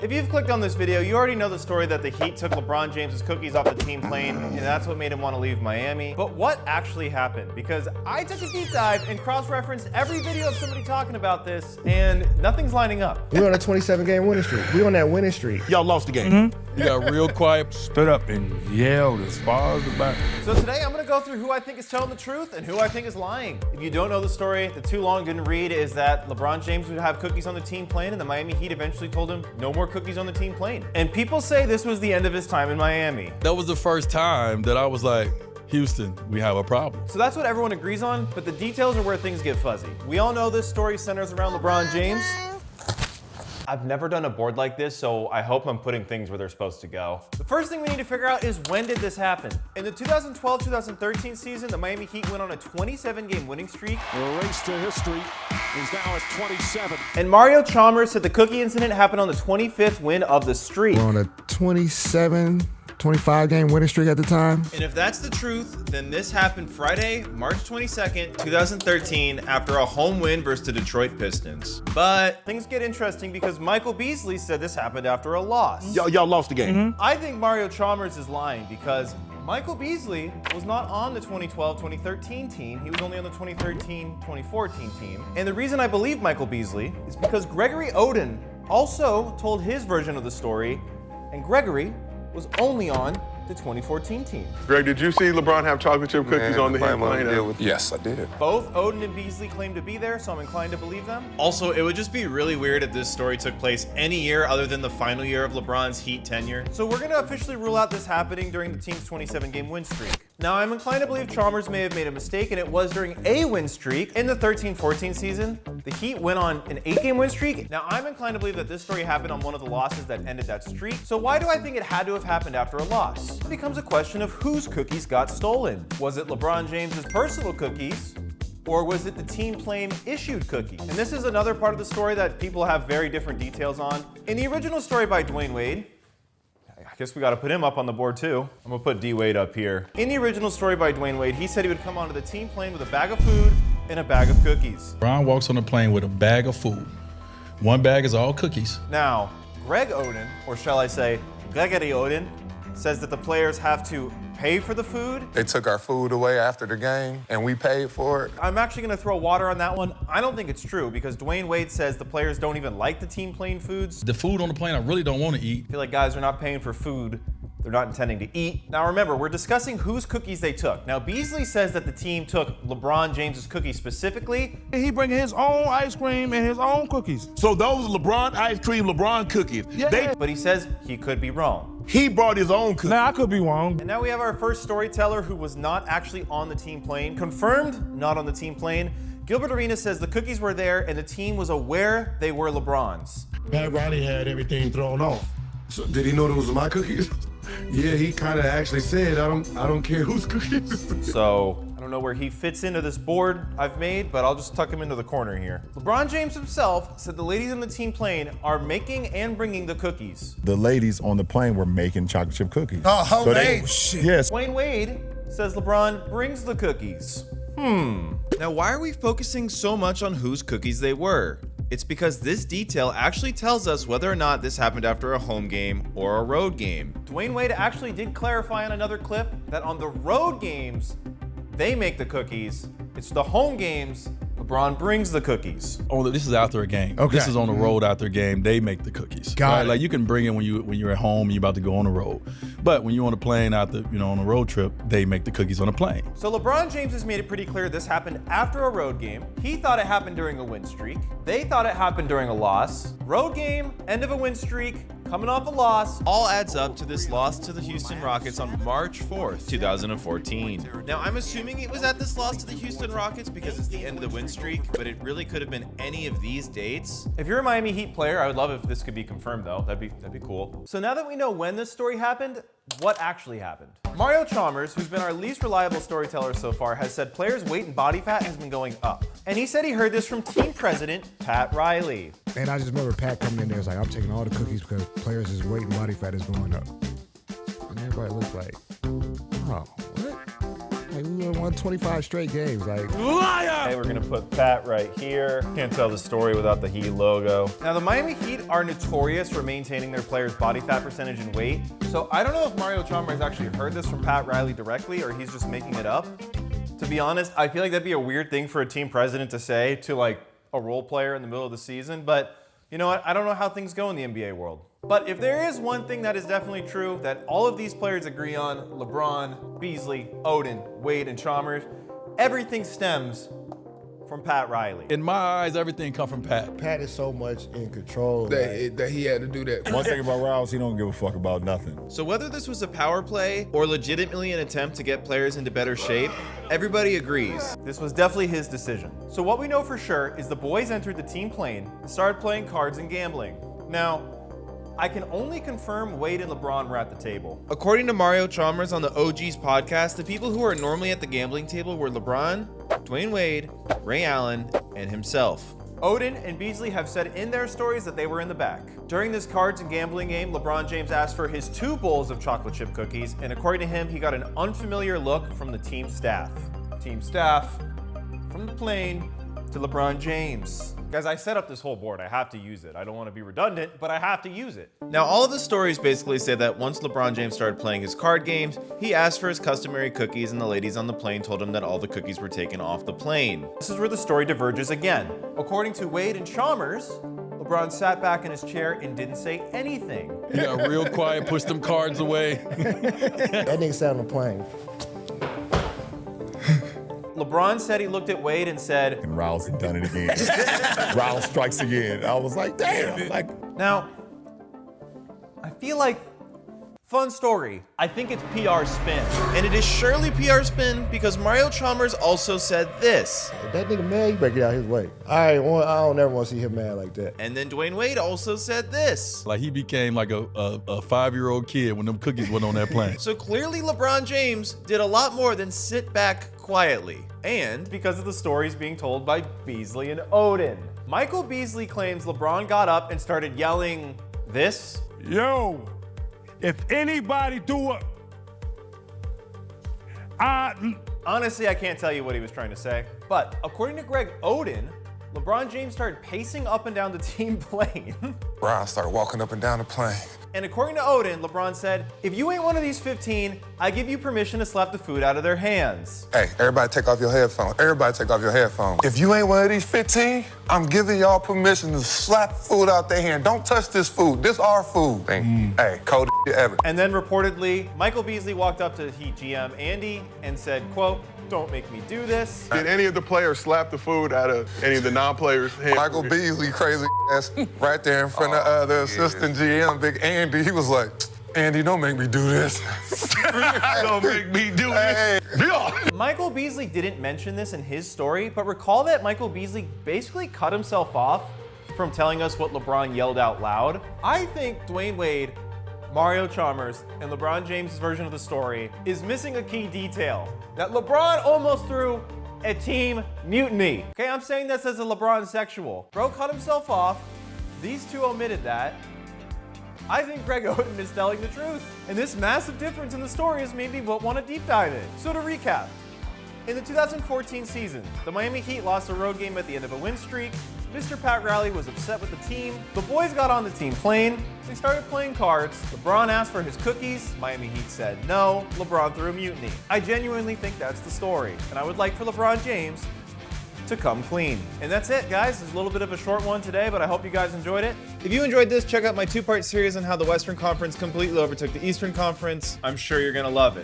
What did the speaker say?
If you've clicked on this video, you already know the story that the Heat took LeBron James's cookies off the team plane, and that's what made him want to leave Miami. But what actually happened? Because I took a deep dive and cross-referenced every video of somebody talking about this, and nothing's lining up. We're on a 27-game winning streak. We're on that winning streak. Y'all lost the game. You got real quiet, stood up and yelled as far as the back. So today I'm gonna go through who I think is telling the truth and who I think is lying. If you don't know the story, the too long didn't read is that LeBron James would have cookies on the team plane, and the Miami Heat eventually told him no more cookies on the team plane. And people say this was the end of his time in Miami. That was the first time that I was like, Houston, we have a problem. So that's what everyone agrees on, but the details are where things get fuzzy. We all know this story centers around LeBron James. I've never done a board like this, so I hope I'm putting things where they're supposed to go. The first thing we need to figure out is, when did this happen? In the 2012-2013 season, the Miami Heat went on a 27-game winning streak. The race to history is now at 27. And Mario Chalmers said the cookie incident happened on the 25th win of the streak. We're on a 25-game winning streak at the time. And if that's the truth, then this happened Friday, March 22nd, 2013, after a home win versus the Detroit Pistons. But things get interesting because Michael Beasley said this happened after a loss. Y'all lost the game. I think Mario Chalmers is lying because Michael Beasley was not on the 2012-2013 team. He was only on the 2013-2014 team. And the reason I believe Michael Beasley is because Gregory Oden also told his version of the story, and Gregory was only on the 2014 team. Greg, did you see LeBron have chocolate chip cookies on the Heat plane? Yes, I did. Both Oden and Beasley claim to be there, so I'm inclined to believe them. Also, it would just be really weird if this story took place any year other than the final year of LeBron's Heat tenure. So we're gonna officially rule out this happening during the team's 27-game win streak. Now, I'm inclined to believe Chalmers may have made a mistake, and it was during a win streak. In the 13-14 season, the Heat went on an 8-game win streak. Now, I'm inclined to believe that this story happened on one of the losses that ended that streak. So why do I think it had to have happened after a loss? It becomes a question of whose cookies got stolen. Was it LeBron James's personal cookies, or was it the team plane issued cookies? And this is another part of the story that people have very different details on. In the original story by Dwayne Wade, I guess we got to put him up on the board too. I'm gonna put D Wade up here. In the original story by Dwayne Wade, he said he would come onto the team plane with a bag of food and a bag of cookies. Brian walks on the plane with a bag of food. One bag is all cookies. Now, Greg Oden, or shall I say Gregory Oden, says that the players have to pay for the food. They took our food away after the game, and we paid for it. I'm actually gonna throw water on that one. I don't think it's true because Dwayne Wade says the players don't even like the team plane foods. The food on the plane I really don't want to eat. I feel like guys are not paying for food they're not intending to eat. Now remember, we're discussing whose cookies they took. Now Beasley says that the team took LeBron James's cookies specifically. He bringing his own ice cream and his own cookies. So those LeBron ice cream, LeBron cookies. Yeah. But he says he could be wrong. He brought his own cookies. Now, I could be wrong. And now we have our first storyteller who was not actually on the team plane. Confirmed, not on the team plane. Gilbert Arenas says the cookies were there and the team was aware they were LeBron's. Pat Riley had everything thrown off. So did he know those were my cookies? Yeah, he kind of actually said, I don't care whose cookies. So I don't know where he fits into this board I've made, but I'll just tuck him into the corner here. LeBron James himself said the ladies on the team plane are making and bringing the cookies. The ladies on the plane were making chocolate chip cookies. Oh, homemade. Yes. Dwayne Wade says LeBron brings the cookies. Now why are we focusing so much on whose cookies they were? It's because this detail actually tells us whether or not this happened after a home game or a road game. Dwayne Wade actually did clarify on another clip that on the road games, they make the cookies. It's the home games, LeBron brings the cookies. Oh, this is after a game. Okay. This is on the road after a game. They make the cookies. Got it. Like you can bring it when you're at home and you're about to go on the road. But when you're on the plane on a road trip, they make the cookies on the plane. So LeBron James has made it pretty clear this happened after a road game. He thought it happened during a win streak. They thought it happened during a loss. Road game, end of a win streak, coming off a loss, all adds up to this loss to the Houston Rockets on March 4th, 2014. Now, I'm assuming it was at this loss to the Houston Rockets because it's the end of the win streak, but it really could have been any of these dates. If you're a Miami Heat player, I would love if this could be confirmed though. That'd be cool. So now that we know when this story happened, what actually happened? Mario Chalmers, who's been our least reliable storyteller so far, has said players' weight and body fat has been going up. And he said he heard this from team president Pat Riley. And I just remember Pat coming in there, it's like, I'm taking all the cookies because players' weight and body fat is going up. And everybody looks like, oh, what? Like, we won 25 straight games. Like, Okay, we're gonna put Pat right here. Can't tell the story without the Heat logo. Now, the Miami Heat are notorious for maintaining their players' body fat percentage and weight. So I don't know if Mario Chalmers actually heard this from Pat Riley directly or he's just making it up. To be honest, I feel like that'd be a weird thing for a team president to say to like a role player in the middle of the season. But you know what? I don't know how things go in the NBA world. But if there is one thing that is definitely true that all of these players agree on, LeBron, Beasley, Odin, Wade, and Chalmers, everything stems from Pat Riley. In my eyes, everything come from Pat. Pat is so much in control That he had to do that. One thing about Rouse, he don't give a fuck about nothing. So whether this was a power play or legitimately an attempt to get players into better shape, everybody agrees this was definitely his decision. So what we know for sure is the boys entered the team plane and started playing cards and gambling. Now, I can only confirm Wade and LeBron were at the table. According to Mario Chalmers on the OG's podcast, the people who are normally at the gambling table were LeBron, Dwayne Wade, Ray Allen, and himself. Odin and Beasley have said in their stories that they were in the back. During this cards and gambling game, LeBron James asked for his 2 bowls of chocolate chip cookies, and according to him, he got an unfamiliar look from the team staff. Team staff, from the plane to LeBron James. Guys, I set up this whole board. I have to use it. I don't want to be redundant, but I have to use it. Now, all of the stories basically say that once LeBron James started playing his card games, he asked for his customary cookies, and the ladies on the plane told him that all the cookies were taken off the plane. This is where the story diverges again. According to Wade and Chalmers, LeBron sat back in his chair and didn't say anything. He got real quiet, pushed them cards away. That nigga sat on the plane. LeBron said he looked at Wade and said, And Rouse had done it again. Rouse strikes again. I was like, damn. Like, now, I feel like, fun story, I think it's PR spin. And it is surely PR spin because Mario Chalmers also said this. If that nigga mad, you better get out his way. I don't ever want to see him mad like that. And then Dwayne Wade also said this. Like he became like a 5-year-old kid when them cookies went on that plane. So clearly LeBron James did a lot more than sit back quietly. And because of the stories being told by Beasley and Odin. Michael Beasley claims LeBron got up and started yelling this. Yo, if anybody do it, Honestly, I can't tell you what he was trying to say. But according to Greg Oden, LeBron James started pacing up and down the team plane. Brian started walking up and down the plane. And according to Odin, LeBron said, if you ain't one of these 15, I give you permission to slap the food out of their hands. Hey, everybody take off your headphones. Everybody take off your headphones. If you ain't one of these 15, I'm giving y'all permission to slap food out their hand. Don't touch this food. This our food. Hey, cold ever. And then reportedly, Michael Beasley walked up to Heat GM Andy and said, quote, don't make me do this. Did any of the players slap the food out of any of the non-players' hands? Michael Beasley, crazy ass, right there in front of the assistant GM, Big Andy. He was like, Andy, don't make me do this. Don't make me do this. Yeah. Michael Beasley didn't mention this in his story, but recall that Michael Beasley basically cut himself off from telling us what LeBron yelled out loud. I think Dwayne Wade, Mario Chalmers, and LeBron James' version of the story is missing a key detail. That LeBron almost threw a team mutiny. Okay, I'm saying this as a LeBron sexual. Bro cut himself off. These two omitted that. I think Greg Oden is telling the truth. And this massive difference in the story is maybe what want to deep dive in. So to recap, in the 2014 season, the Miami Heat lost a road game at the end of a win streak. Mr. Pat Riley was upset with the team. The boys got on the team plane. They started playing cards. LeBron asked for his cookies. Miami Heat said no. LeBron threw a mutiny. I genuinely think that's the story. And I would like for LeBron James to come clean. And that's it, guys. It's a little bit of a short one today, but I hope you guys enjoyed it. If you enjoyed this, check out my 2-part series on how the Western Conference completely overtook the Eastern Conference. I'm sure you're gonna love it.